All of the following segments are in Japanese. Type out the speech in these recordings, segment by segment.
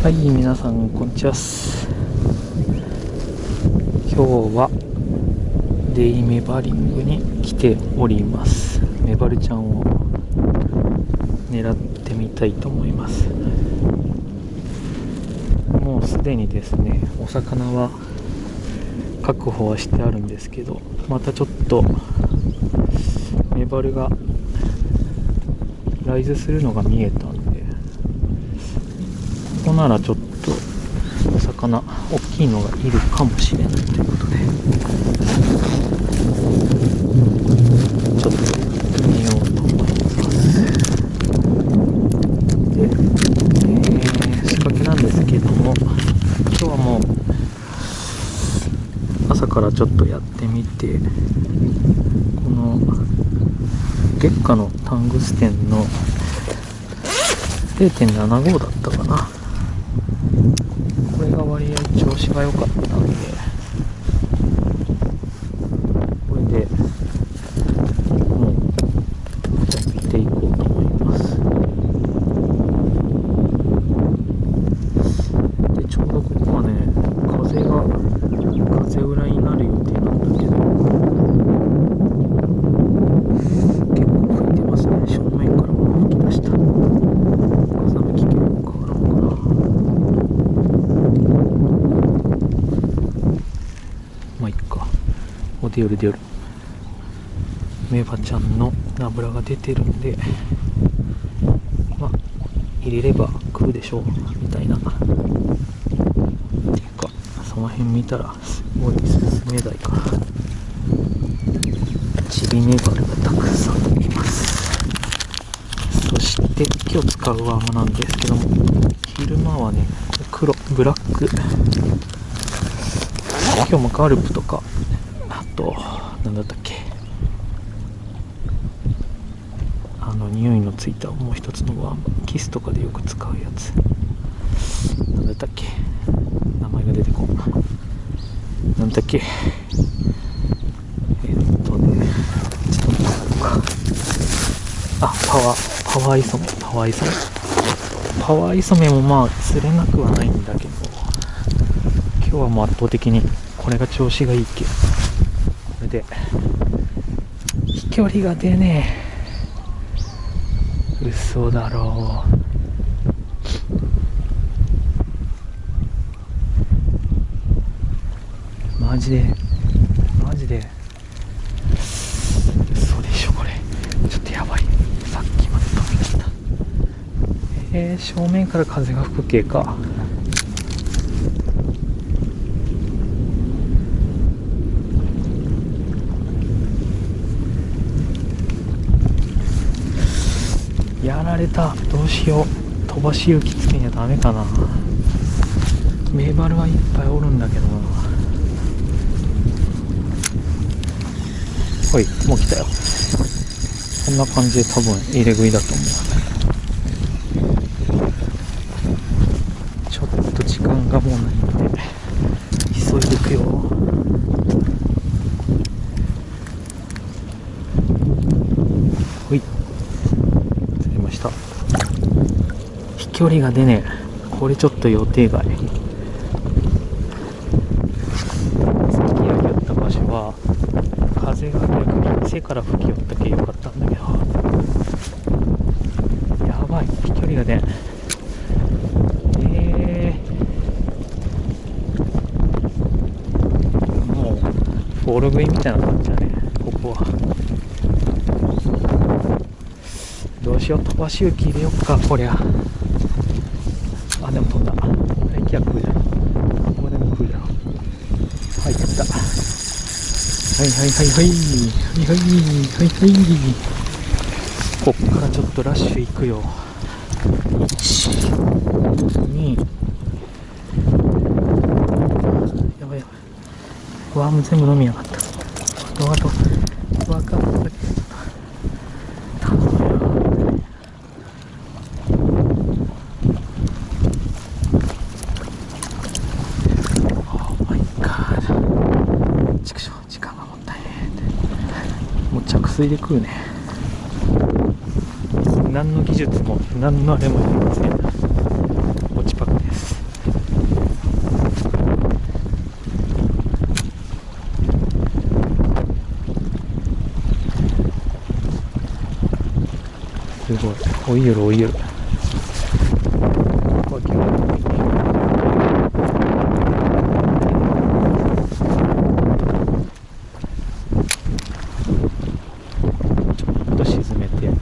はい、皆さんこんにちは。今日はデイメバリングに来ております。メバルちゃんを狙ってみたいと思います。もうすでにですね、お魚は確保はしてあるんですけど、またちょっとメバルがライズするのが見えたんで、ここならちょっとお魚大きいのがいるかもしれないということで、ちょっと見ようと思います。で、仕掛けなんですけども、今日はもう朝からちょっとやってみて、この月下のタングステンの 0.75 だったかな、これが割合調子が良かったんで、これでもうやっていこうと思います。で、ちょうどここはね、風裏になる予定なんだけど、結構吹いてますね。正面からも吹き出した。風向き結構変わらんかな。まあいっか。お出よる出よる。メバちゃんのナブラが出てるんで、まあ入れれば食うでしょうみたいな。ていうかその辺見たらすごいスズメダイからチビネバルがたくさんいます。そして今日使うワームなんですけども、昼間はねブラック、今日もガルプとか、あとなんだったっけ、匂いのついたもう一つのワーム、キスとかでよく使うやつ、なんだったっけ、名前が出てこん、なんだっけ、ちょっと待ってか、あ、パワーイソメもまあ釣れなくはないんだけど、今日はもう圧倒的にこれが調子がいいけ、これで飛距離が出ねえ。嘘だろう、マジで嘘でしょこれ、ちょっとやばい、さっきまで飛び出した。正面から風が吹く系か。やられた、どうしよう、飛ばし雪つけにはダメかな。メバルはいっぱいおるんだけどな。ほい、もう来たよ。こんな感じで多分入れ食いだと思う。ちょっと時間がもうないので急いでいくよ。ほい、釣れました。飛距離が出ねえ、これちょっと予定外。さっきやりよった場所は風が逆に背から吹き寄ったけよかったんだけど、やばい、飛距離が出ん。もうフォール食いみたいな感じだね、ここは。どうしよう、飛ばし雪入れよっか、こりゃ。あ、でも飛んだ。はい、来や食うじゃん。ここでも食うじゃん。はい、来た。はいはいはいはいはいはいはいはい。こっからちょっとラッシュいくよ。1、2、やばいやばい。ワーム全部飲みやがった。あと分かったけど頼むよ。オーマイガー、畜生、時間がもったいねえ。もう着水で食うね。何の技術も何のあれもありません。落ちパクです。ごい追いよる追いよる。ちょっと沈めてか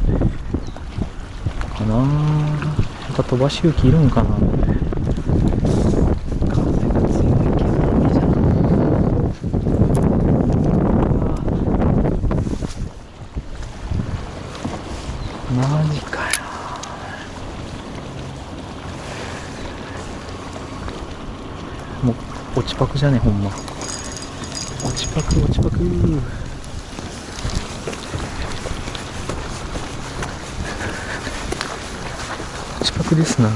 な。やっぱ飛ばし浮きいるんかな。風が強いけどいいじゃん。マジかよ。もう落ちパクじゃねほんま。落ちパク落ちパク。落ちパクですな。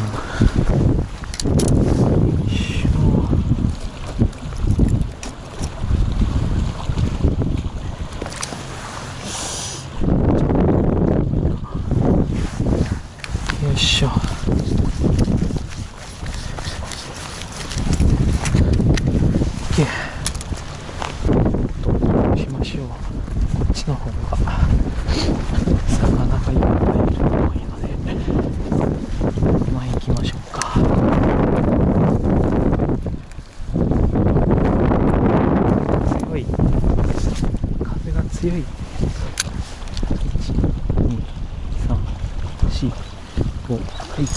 よいしょ。どうしましょう。こっちの方が魚がいっぱいいるのがいいので前行きましょうか。強い風が強い。1、2、3、4、5。入った。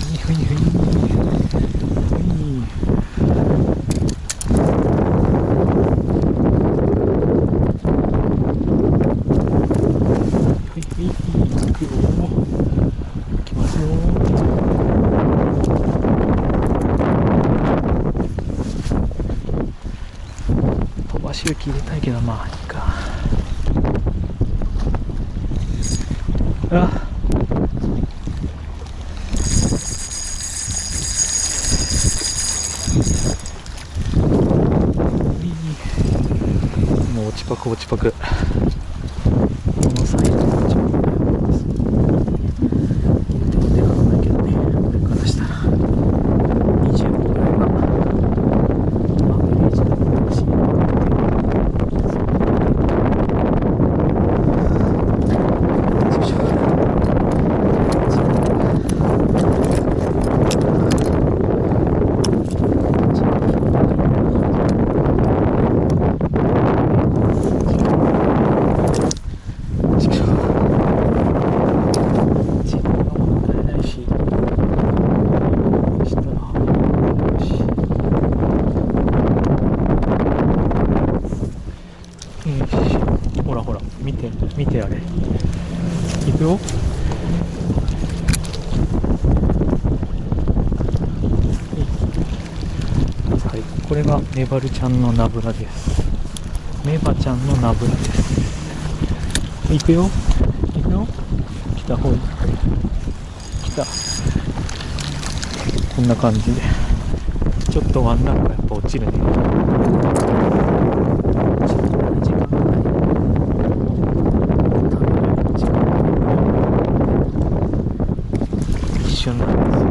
ふいふいふいふい。飛ばし浮き入れたいけどまあいいか。あ、もう落ちパク落ちパク。このサイズの落ちパクです。手も手がないけどね、俺からしたら25ぐらいがアベレージだったらしいな。ほらほら見て見てあれ。いくよ。はい、これがメバルちゃんのナブラです。メバちゃんのナブラです。いくよいくよ。来たほい来た。こんな感じでちょっとワンランクやっぱ落ちるね。一瞬なんですよ。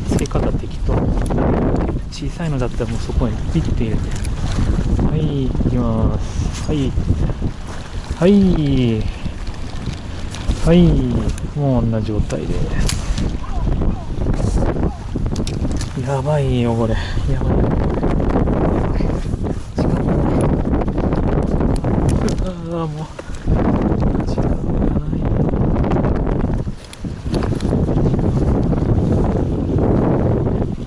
付け方適当。小さいのだったらもうそこにピッて入れて、はい行きます。はいはいはい、もうこんな状態です。やばいよこれ、やばいよこれ。時間がない。ああもう時間がない。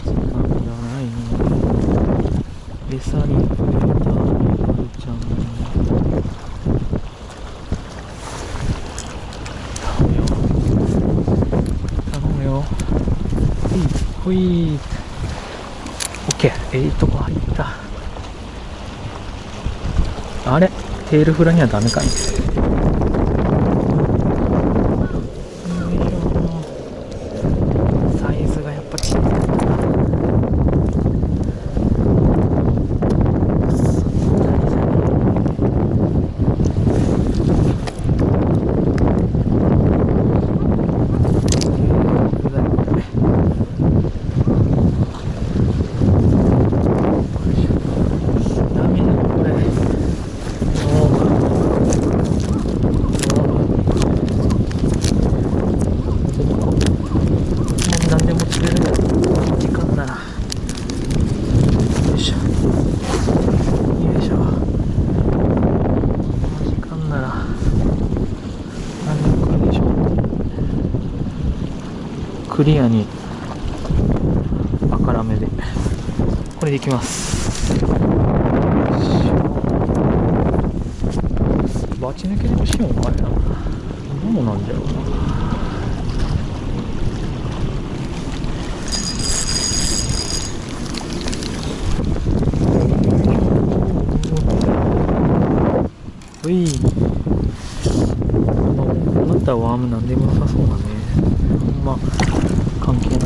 時間がない。餌に触れたメバルちゃん。頼むよ。ほい。オッケー。いいとこ入った。あれテールフラにはダメかい。サイズがやっぱちっちゃいな。クリアに赤ラメでこれでいきます。バチ抜けでもしようかな。どうなんだろうな。うい、こうなったらワームなんでもなさそうだね。まあ関係ないわ。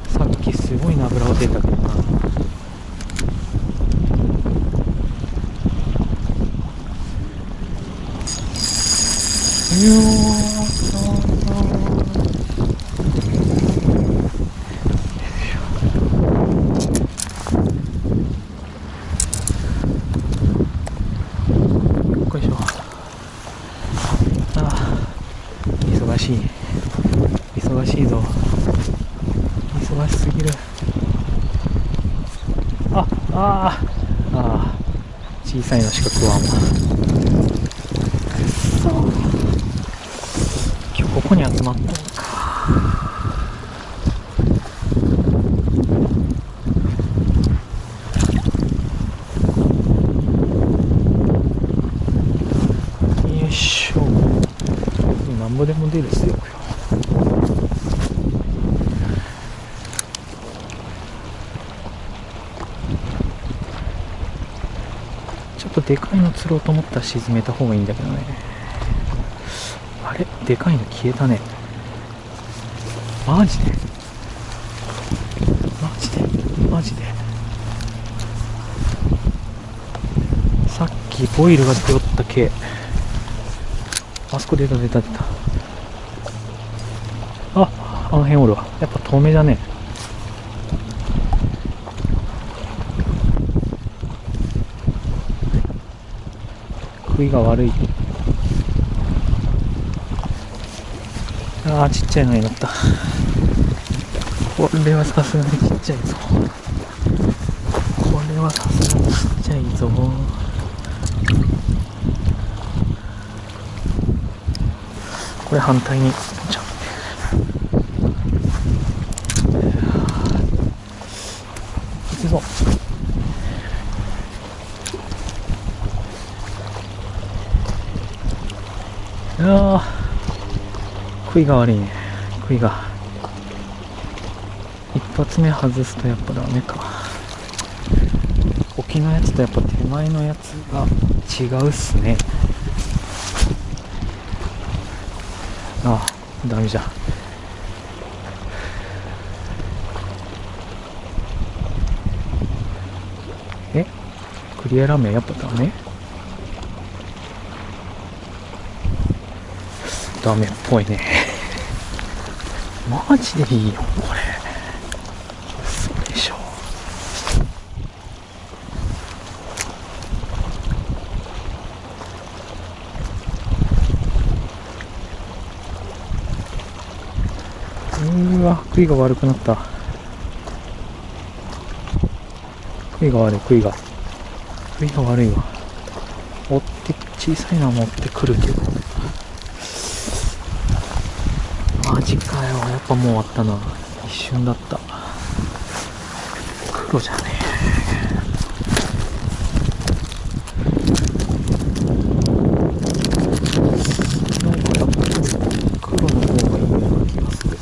さっきすごい油が出たけどな。よいしょ。忙しい。忙しいぞ。忙しすぎる。小さいのしか食わんわ。今日ここに集まったのか。よいしょ。なんぼでも出るっすよ。ちょっとでかいの釣ろうと思ったら沈めた方がいいんだけどね。あれ、でかいの消えたね。マジでマジでさっきボイルが出よった系、あそこ出た。あの辺おるわ。やっぱ透明だね。食いが悪い。ちっちゃいのになった。これはさすがにちっちゃいぞ。これはさすがにちっちゃいぞ。これ反対にちゃいけそう。食いが悪いね。食いが一発目外すとやっぱダメか。沖のやつとやっぱ手前のやつが違うっすね。ダメじゃん。クリアラメやっぱダメっぽいね。マジでいいよこれ。嘘でしょ。食いが悪くなった。食いが悪いわ。小さいのは持ってくるけど、マジかよ。やっぱもう終わったな。一瞬だった。黒じゃねえ。なんかやっぱ黒の方がいいような気がする。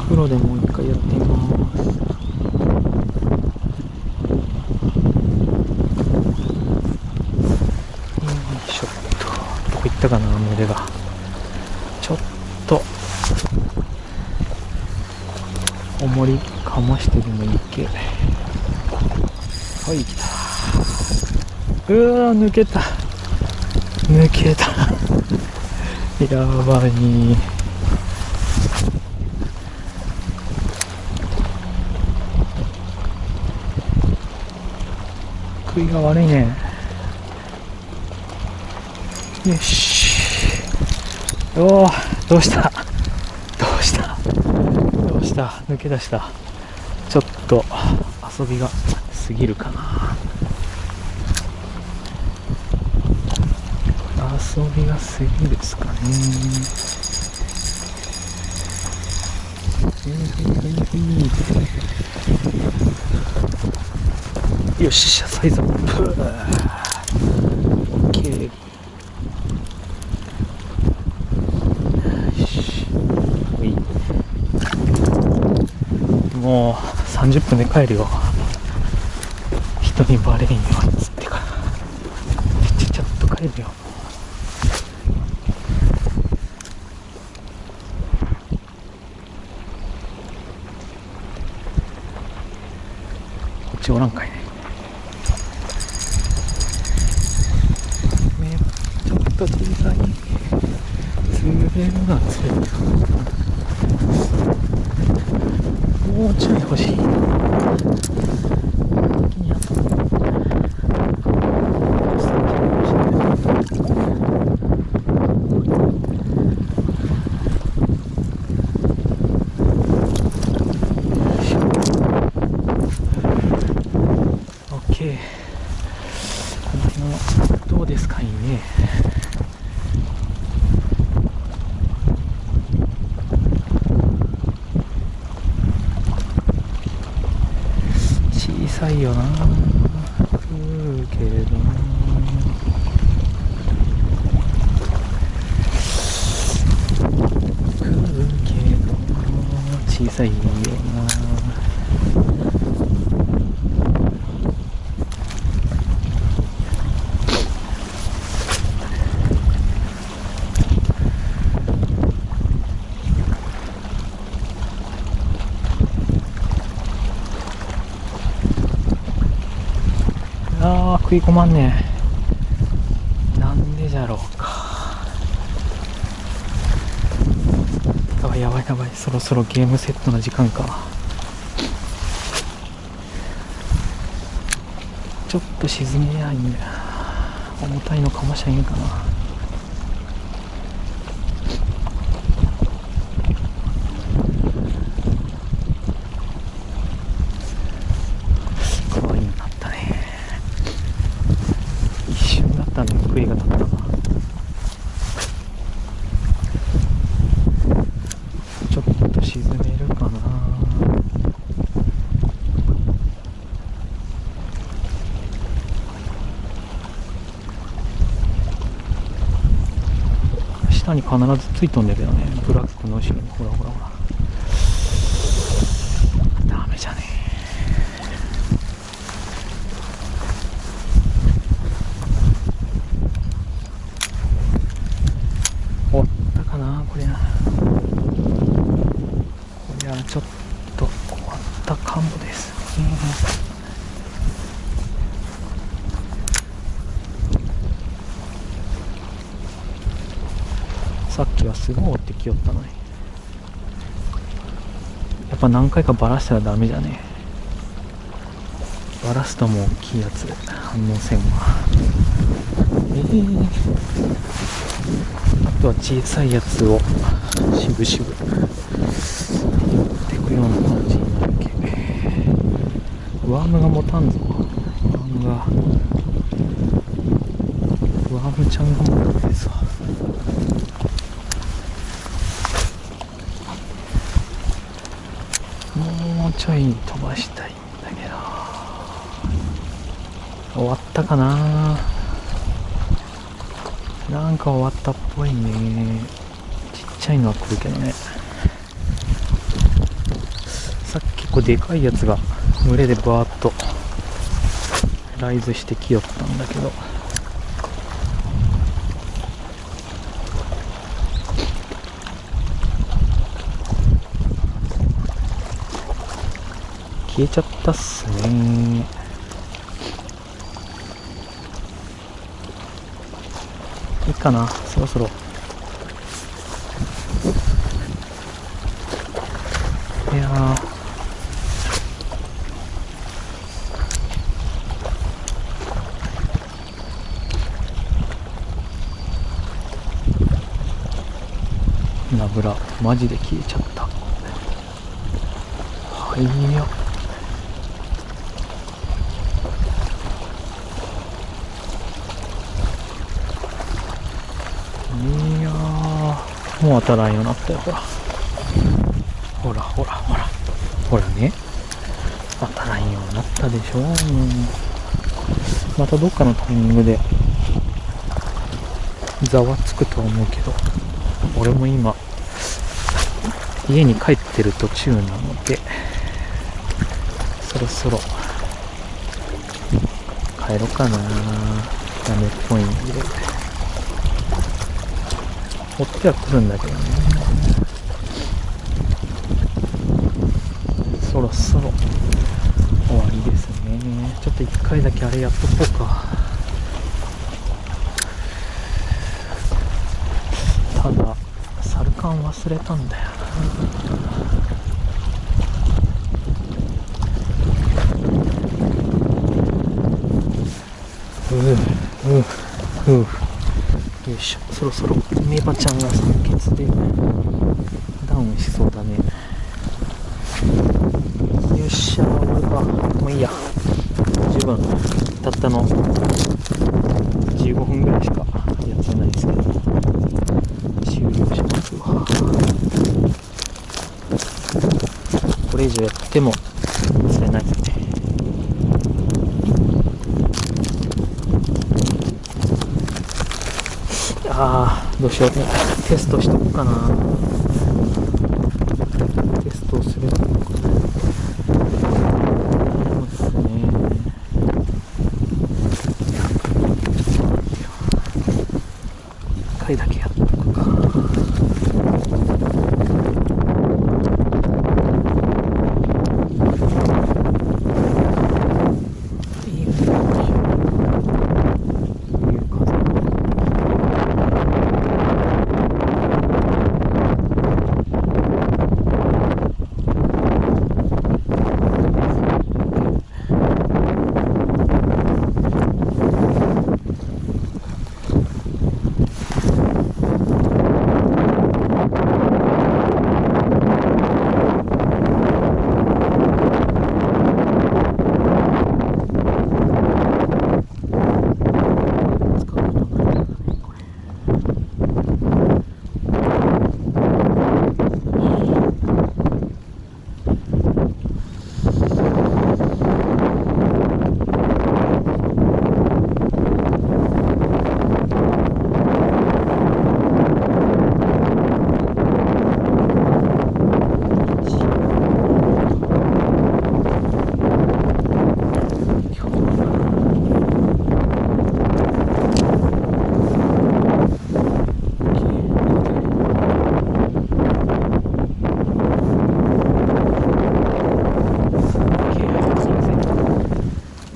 黒でもう一回やってみます。どこ行ったかな、群れが。ちょっと重りかましてでもいいけ。はい、来た。抜けたやばい。食いが悪いね。よし。どうした抜け出した。ちょっと遊びがすぎるかな。遊びが過ぎるですかね。よっしゃ、サイズアップ。オッケー。よし。もう30分で帰るよ。人にバレんようにつってからちゃっと帰るよ。こっちおらんかいね。ちょっと小さい。釣れるな、釣れる。もうちょい欲しい。この辺どうですかいいね。小さいよな。食うけど小さいよな。食い込まんねえ。なんでじゃろうか。やばいやばい、そろそろゲームセットの時間か。ちょっと沈めやいいんだ。重たいのかもしれんかな。可愛いのなったね。一瞬だったね、悔いが立ったな。ちょっと沈めるかな。下に必ずついとんだけどね、ブラックの後ろに。ほらほらほら、ダメじゃねえ。終わったかなこりゃ。こりゃちょっと終わったかもですね。さっきはすごい追ってきよったのに。やっぱ何回かバラしたらダメじゃねえ。バラすともう大きいやつ反応せんわ。あとは小さいやつをしぶしぶ寄ってくような感じになるけ。ワームが持たんぞ。ワームちゃんが持たんですわ。もうちょい飛ばしたいんだけど。終わったかな。なんか終わったっぽいね。ちっちゃいのは来るけどね。さっき結構でかいやつが群れでバーッとライズしてきよったんだけど、消えちゃったっすね。いいかな、そろそろ。いやー、ナブラマジで消えちゃった。はいよ。もう当たらんようになったよ。ほらほらほらほらほらね、当たらんようになったでしょ。またどっかのタイミングでざわつくとは思うけど、俺も今家に帰ってる途中なので、そろそろ帰ろうかな。やめっぽいんで追っては来るんだけどね。そろそろ終わりですね。ちょっと一回だけあれやっとこうか。ただサルカン忘れたんだよな。よいしょ。そろそろメバちゃんが酸欠でダウンしそうだね。よっしゃー、俺はもういいや、十分たったの15分ぐらいしかやってないですけど終了しますわ。これ以上やっても釣れない。どうしよう。テストしとこうかな。テストをするのかな。そうですね。1回だけやっとくか。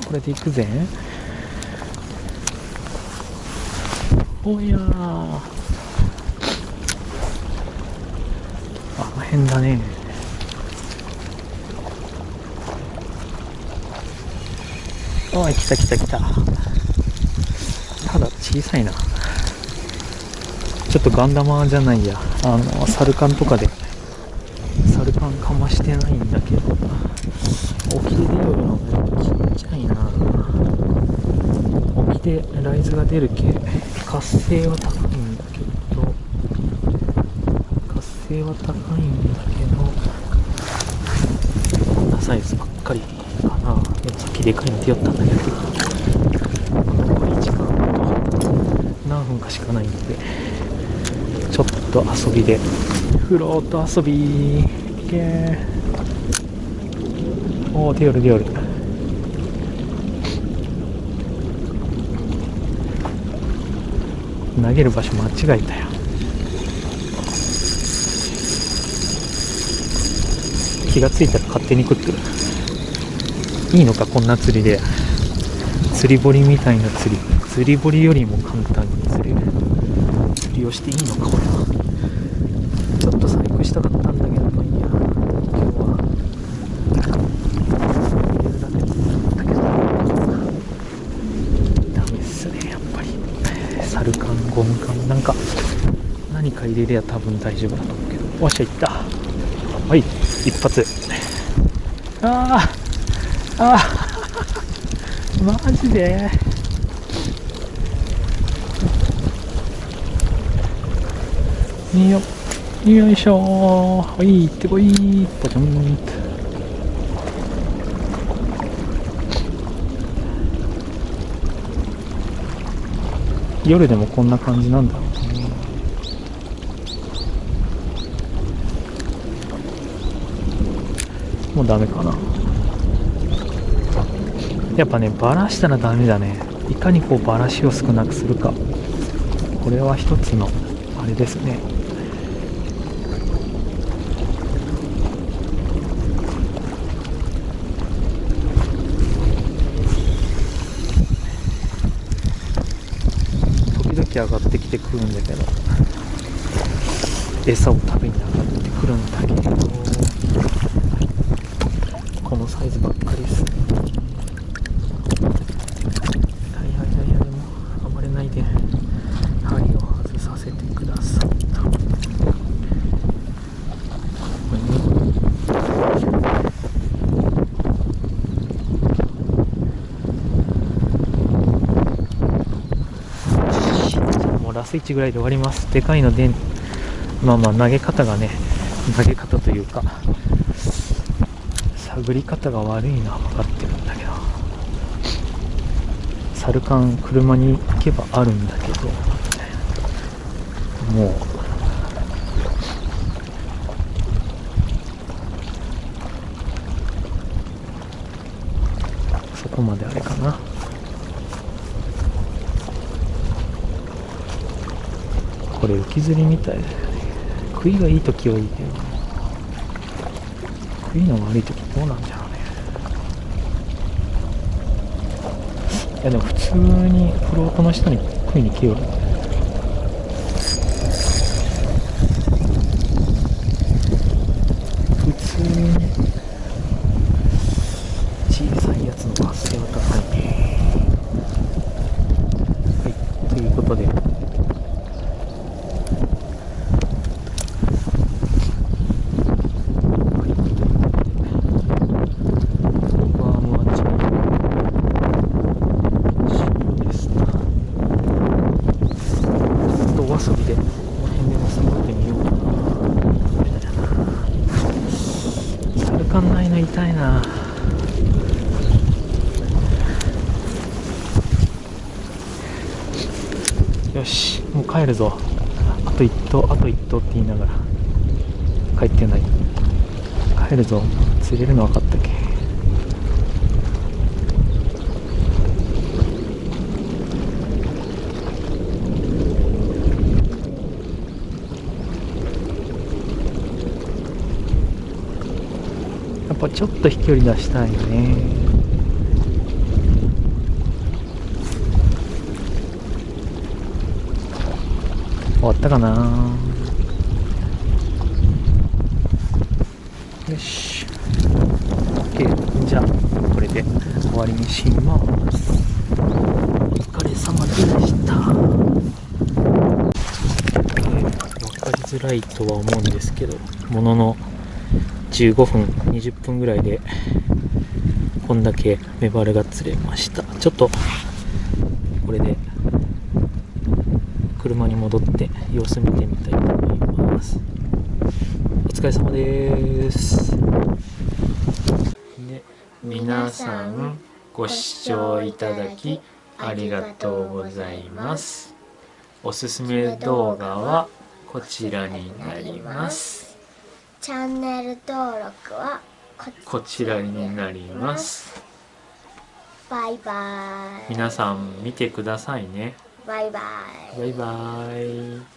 これで行くぜ。おやー、あの辺だね。あ、来た来た来た。ただ小さいな。ちょっとガンダマーじゃないや、サルカンとかでサルカンかましてないんだけど、沖で出るのがちっちゃいな。沖でライズが出る系、活性は高いんだけど、こんなサイズばっかりかな。でもさっきでかいの手寄ったんだけど、残り時間あと何分かしかないんで、ちょっと遊びでフロート遊びーけー。おー、出よる出よる。投げる場所間違えたよ。気がついたら勝手に食ってる。いいのかこんな釣りで。釣り堀みたいな釣り堀よりも簡単に釣れる釣りをしていいのか。俺はちょっと細工したかったんだけど、まあいいや。今日は入れるだけ釣ったけどダメっすね、やっぱり。サルカン、ゴムカン、なんか何か入れりゃ多分大丈夫だと思うけど。おっしゃ、いった。はい、一発。マジでいいよ。よいしょー。はい行ってこい。ポチョンって。夜でもこんな感じなんだろうね。もうダメかな。やっぱね、バラしたらダメだね。いかにこうバラしを少なくするか。これは一つのあれですね。時々上がってきてくるんだけど、餌を食べに上がってくるんだけど、このサイズばっかりですね。はいはいはいはい、もう暴れないで。針を外させてくださいと。これね。もうラス1ぐらいで終わります。でかいので、まあまあ投げ方がね、投げ方というか探り方が悪いのは分かってるんだけど、サルカン車に行けばあるんだけど、もうそこまであれかな。これ浮き釣りみたいだよね。食いがいい時はいいけど、食いの悪い時どうなんだろうね。いやでも普通にフロートの下に食いに来よる。普通に小さいやつの発生は高いね。はい、ということで遊びでこの辺で遊んでみようかな。サルカンないの痛いな。よし、もう帰るぞ。あと一頭あと一頭って言いながら帰ってない。帰るぞ。釣れるの分かったっけ。やっぱちょっと飛距離出したいね。終わったかな。よし OK。 じゃあこれで終わりにします。お疲れ様でした。分かりづらいとは思うんですけど、ものの15分20分ぐらいでこんだけメバルが釣れました。ちょっとこれで車に戻って様子見てみたいと思います。お疲れ様です。で、皆さんご視聴いただきありがとうございます。おすすめ動画はこちらになります。チャンネル登録はこちらになります。バイバイ。皆さん見てくださいね。バイバイ。バイバイ。